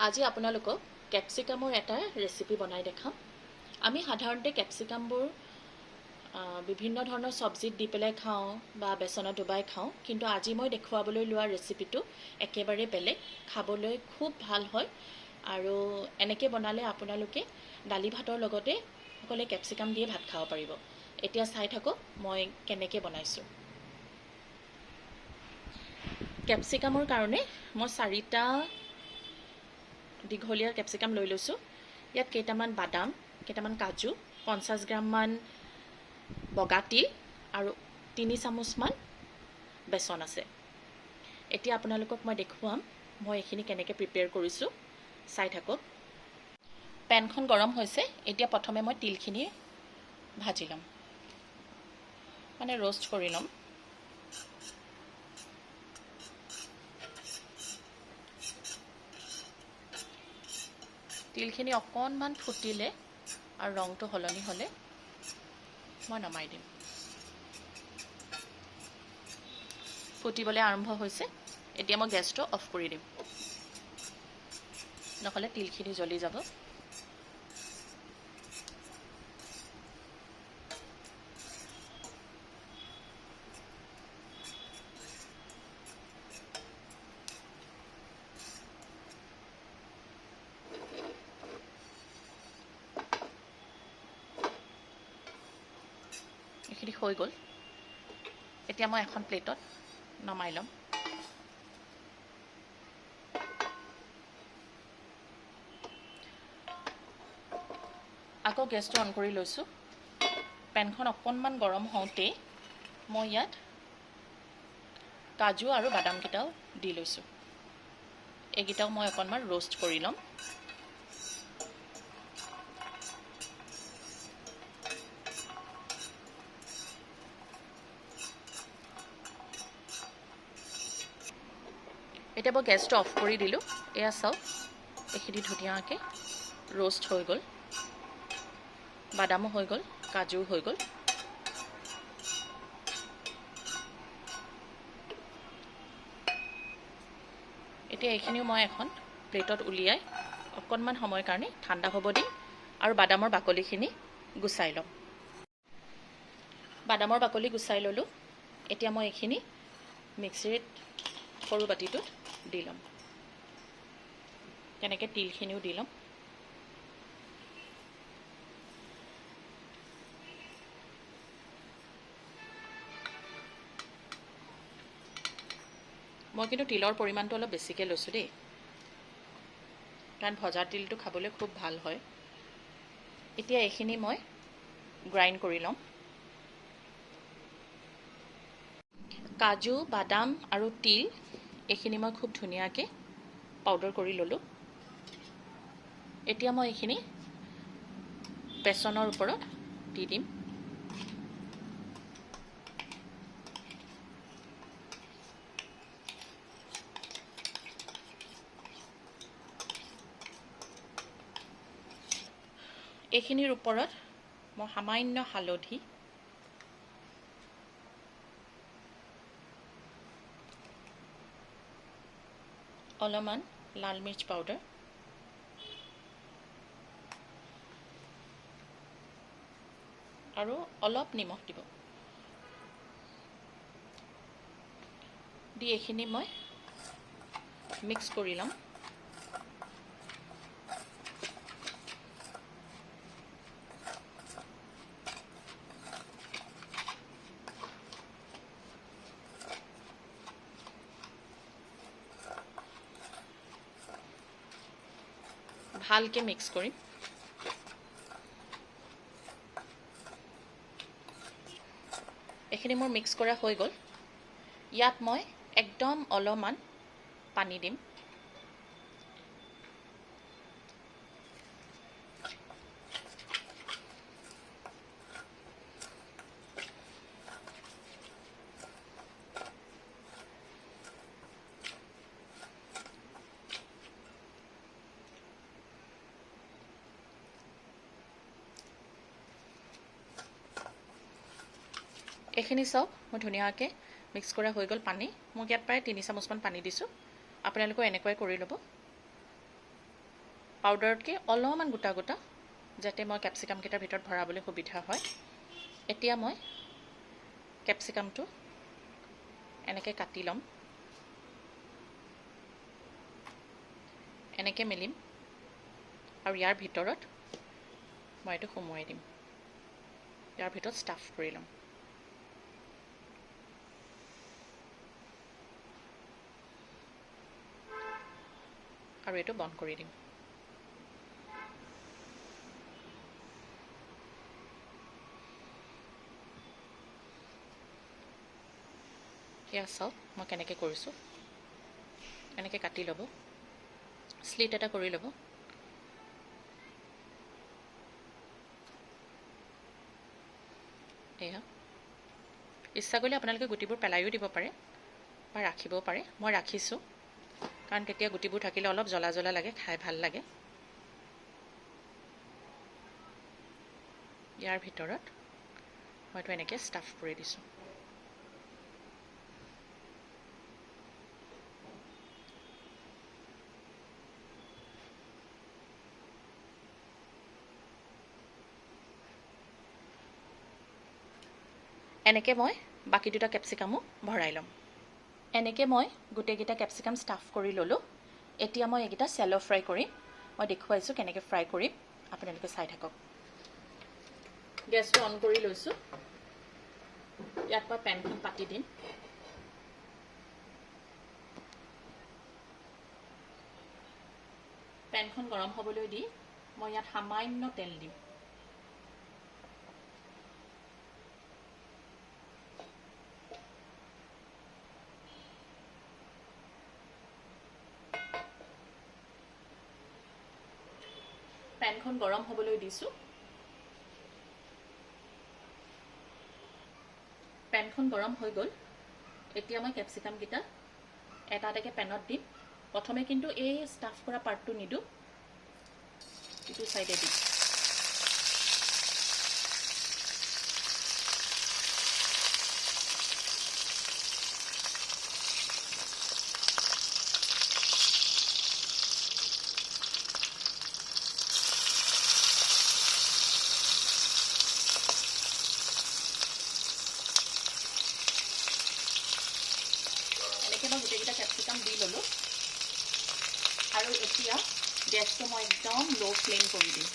আজি আপোনালোকক কেপচিকামৰ এটা ৰেচিপি বনাই দেখাম। আমি সাধাৰণতে কেপচিকামবোৰ বিভিন্ন ধৰণৰ চব্জিত দি পেলাই খাওঁ বা বেচনত ডুবাই খাওঁ, কিন্তু আজি মই দেখুৱাবলৈ লোৱা ৰেচিপিটো একেবাৰে বেলেগ, খাবলৈ খুব ভাল হয়। আৰু এনেকৈ বনালে আপোনালোকে দালি ভাতৰ লগতে সকলে কেপচিকাম দিয়ে ভাত খাব পাৰিব। এতিয়া চাই থাকক মই কেনেকৈ বনাইছোঁ। কেপচিকামৰ কাৰণে মই 4টা দীঘলীয়া কেপচিকাম লৈ লৈছোঁ। ইয়াত কেইটামান বাদাম, কেইটামান কাজু, 50 গ্ৰামমান বগা তিল আৰু 3 চামুচমান বেচন আছে। এতিয়া আপোনালোকক মই দেখুৱাম মই এইখিনি কেনেকৈ প্ৰিপেয়াৰ কৰিছোঁ, চাই থাকক। পেনখন গৰম হৈছে। এতিয়া প্ৰথমে মই তিলখিনি ভাজি ল'ম, মানে ৰোষ্ট কৰি ল'ম। তিলখিনি অকণমান ফুটিলে আৰু ৰংটো সলনি হ'লে মই নমাই দিম। ফুটিবলৈ আৰম্ভ হৈছে। এতিয়া মই গেছটো অফ কৰি দিম, নহ'লে তিলখিনি জ্বলি যাব। এইখিনি হৈ গ'ল। এতিয়া মই এখন প্লেটত নমাই ল'ম। আকৌ গেছটো অন কৰি লৈছোঁ। পেনখন অকণমান গৰম হওঁতেই মই ইয়াত কাজু আৰু বাদামকেইটাও দি লৈছোঁ। এইকেইটাও মই অকণমান ৰোষ্ট কৰি ল'ম। এতিয়া মই গেছটো অফ কৰি দিলোঁ। এয়া চাওক, এইখিনি ধুনীয়াকৈ ৰোষ্ট হৈ গ'ল। বাদামো হৈ গ'ল, কাজুও হৈ গ'ল। এতিয়া এইখিনিও মই এখন প্লেটত উলিয়াই অকণমান সময়ৰ কাৰণে ঠাণ্ডা হ'ব দিম আৰু বাদামৰ বাকলিখিনি গুচাই ল'ম। বাদামৰ বাকলি গুচাই ল'লোঁ। এতিয়া মই এইখিনি মিক্সিত সৰু বাতিটোত দি ল'ম। তেনেকৈ তিলখিনিও দি ল'ম। মই কিন্তু তিলৰ পৰিমাণটো অলপ বেছিকৈ লৈছোঁ দেই, কাৰণ ভজা তিলটো খাবলৈ খুব ভাল হয়। এতিয়া এইখিনি মই গ্ৰাইণ্ড কৰি ল'ম। কাজু, বাদাম আৰু তিল এইখিনি মই খুব ধুনীয়াকৈ পাউডাৰ কৰি ল'লোঁ। এতিয়া মই এইখিনি বেচনৰ ওপৰত দি দিম। এইখিনিৰ ওপৰত মই সামান্য হালধি, অলপমান লাল মিৰ্চ পাউডাৰ আৰু অলপ নিমখ দিব দি এইখিনি মই মিক্স কৰি ল'ম। ভালকৈ মিক্স কৰিম। এইখিনি মোৰ মিক্স কৰা হৈ গ'ল। ইয়াত মই একদম অলপমান পানী দিম। এইখিনি চাওক, মই ধুনীয়াকৈ মিক্স কৰা হৈ গ'ল পানী। মই ইয়াত প্ৰায় 3 চামুচমান পানী দিছোঁ। আপোনালোকেও এনেকুৱাই কৰি ল'ব। পাউডাৰতকৈ অলপমান গোটা গোটা, যাতে মই কেপচিকামকেইটাৰ ভিতৰত ভৰাবলৈ সুবিধা হয়। এতিয়া মই কেপচিকামটো এনেকৈ কাটি ল'ম, এনেকৈ মেলিম আৰু ইয়াৰ ভিতৰত মই এইটো সুমুৱাই দিম, ইয়াৰ ভিতৰত ষ্টাফ কৰি ল'ম। আৰু এইটো বন্ধ কৰি দিম। এয়া চাওক মই কেনেকৈ কৰিছোঁ। এনেকৈ কাটি ল'ব, স্লিট এটা কৰি ল'ব। এয়া ইচ্ছা কৰিলে আপোনালোকে গুটিবোৰ পেলাইও দিব পাৰে বা ৰাখিবও পাৰে। মই ৰাখিছোঁ কাৰণ তেতিয়া গুটিবোৰ থাকিলে অলপ জ্বলা জ্বলা লাগে, খাই ভাল লাগে। ইয়াৰ ভিতৰত মইতো এনেকৈ ষ্টাফ কৰি দিছোঁ। এনেকৈ মই বাকী দুটা কেপচিকামো ভৰাই ল'ম। এনেকৈ মই গোটেইকেইটা কেপচিকাম ষ্টাফ কৰি ল'লোঁ। এতিয়া মই এইকেইটা চেল' ফ্ৰাই কৰিম। মই দেখুৱাইছোঁ কেনেকৈ ফ্ৰাই কৰিম, আপোনালোকে চাই থাকক। গেছটো অন কৰি লৈছোঁ। ইয়াত মই পেনখন পাতি দিম। পেনখন গৰম হ'বলৈ দি মই ইয়াত সামান্য তেল দিম। পেনখন গৰম হ'বলৈ দিছোঁ। পেনখন গৰম হৈ গ'ল। এতিয়া মই কেপচিকামকেইটা এটা এটাকৈ পেনত দিম। প্ৰথমে কিন্তু এই ষ্টাফ কৰা পাৰ্টটো নিদিওঁ, ইটো চাইডে দিম। এনেকৈ মই গোটেইকেইটা কেপচিকাম দি ল'লোঁ আৰু এতিয়া গেছটো মই একদম ল' ফ্লেম কৰি দিম।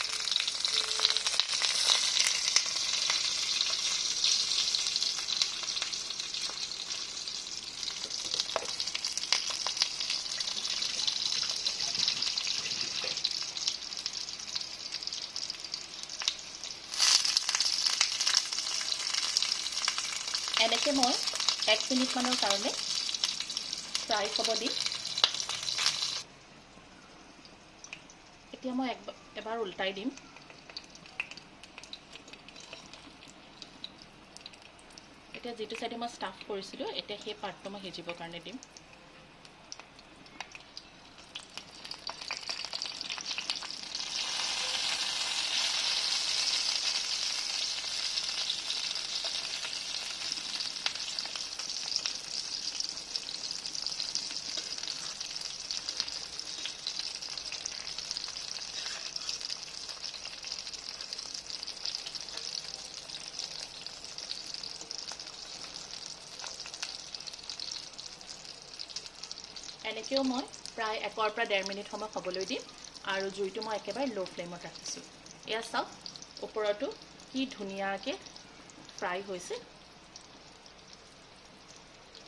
এনেকৈ মই 1 মিনিটমানৰ কাৰণে ফ্ৰাই হ'ব দিম। এতিয়া মই এবাৰ উল্টাই দিম। এতিয়া যিটো চাইডে মই ষ্টাফ কৰিছিলোঁ, এতিয়া সেই পাৰ্টটো মই সিজিবৰ কাৰণে দিম। এনেকৈও মই প্ৰায় 1 পৰা 1.5 মিনিট সময় হ'বলৈ দিম আৰু জুইটো মই একেবাৰে ল' ফ্লেমত ৰাখিছোঁ। এয়া চাওক ওপৰতো কি ধুনীয়াকৈ ফ্ৰাই হৈছে।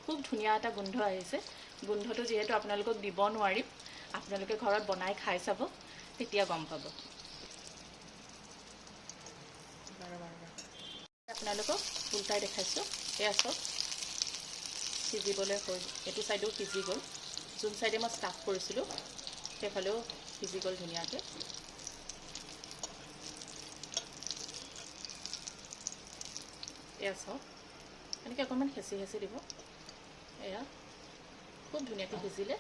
খুব ধুনীয়া এটা গোন্ধ আহিছে। গোন্ধটো যিহেতু আপোনালোকক দিব নোৱাৰিম, আপোনালোকে ঘৰত বনাই খাই চাব, তেতিয়া গম পাব। আপোনালোকক উল্টাই দেখাইছোঁ। এয়া চাওক সিজিবলৈ হৈ, এইটো চাইডেও সিজি গ'ল। যোন চাইডে মই ষ্টাফ কৰিছিলোঁ সেইফালেও সিজি গ'ল ধুনীয়াকৈ। এয়া চাওক এনেকৈ অকণমান হেঁচি হেঁচি দিব। এয়া খুব ধুনীয়াকৈ সিজিলে।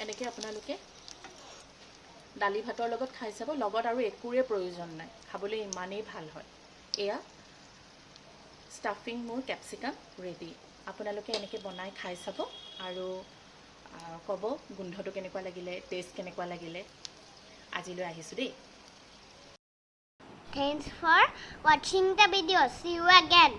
এনেকৈ আপোনালোকে দালি ভাতৰ লগত খাই চাব। লগত আৰু একোৰে প্ৰয়োজন নাই, খাবলৈ ইমানেই ভাল হয়। এয়া ষ্টাফিং মোৰ কেপচিকাম ৰেডি। আপোনালোকে এনেকৈ বনাই খাই চাব আৰু ক'ব গোন্ধটো কেনেকুৱা লাগিলে, টেষ্ট কেনেকুৱা লাগিলে। আজিলৈ আহিছোঁ দেই। Thanks for watching the video. See you again.